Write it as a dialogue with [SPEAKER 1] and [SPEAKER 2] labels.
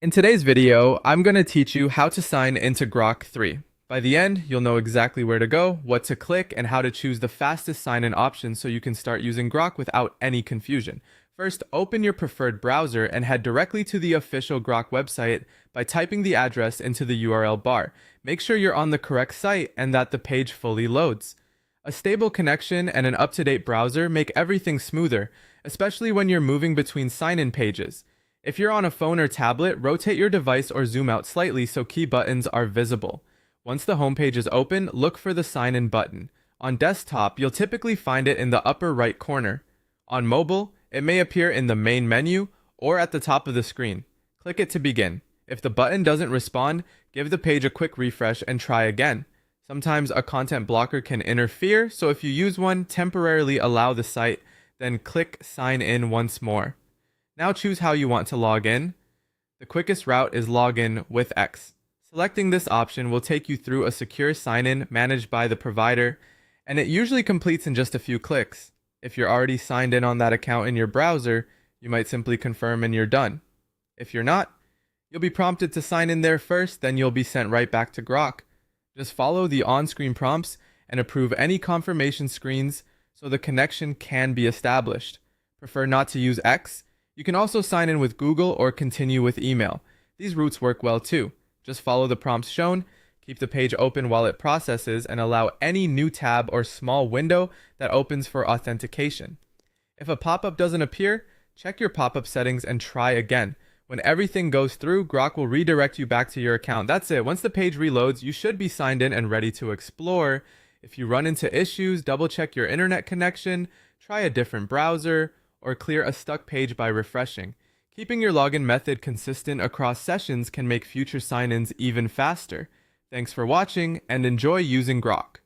[SPEAKER 1] In today's video, I'm going to teach you how to sign into Grok 3. By the end, you'll know exactly where to go, what to click, and how to choose the fastest sign-in option so you can start using Grok without any confusion. First, open your preferred browser and head directly to the official Grok website by typing the address into the URL bar. Make sure you're on the correct site and that the page fully loads. A stable connection and an up-to-date browser make everything smoother, especially when you're moving between sign-in pages. If you're on a phone or tablet, rotate your device or zoom out slightly so key buttons are visible. Once the homepage is open, look for the Sign In button. On desktop, you'll typically find it in the upper right corner. On mobile, it may appear in the main menu or at the top of the screen. Click it to begin. If the button doesn't respond, give the page a quick refresh and try again. Sometimes a content blocker can interfere, so if you use one, temporarily allow the site, then click Sign In once more. Now choose how you want to log in. The quickest route is login with X. Selecting this option will take you through a secure sign-in managed by the provider, and it usually completes in just a few clicks. If you're already signed in on that account in your browser, you might simply confirm and you're done. If you're not, you'll be prompted to sign in there first, then you'll be sent right back to Grok. Just follow the on-screen prompts and approve any confirmation screens so the connection can be established. Prefer not to use X? You can also sign in with Google or continue with email. These routes work well too. Just follow the prompts shown, keep the page open while it processes, and allow any new tab or small window that opens for authentication. If a pop-up doesn't appear, check your pop-up settings and try again. When everything goes through, Grok will redirect you back to your account. That's it. Once the page reloads, you should be signed in and ready to explore. If you run into issues, double check your internet connection, try a different browser, or clear a stuck page by refreshing. Keeping your login method consistent across sessions can make future sign-ins even faster. Thanks for watching and enjoy using Grok.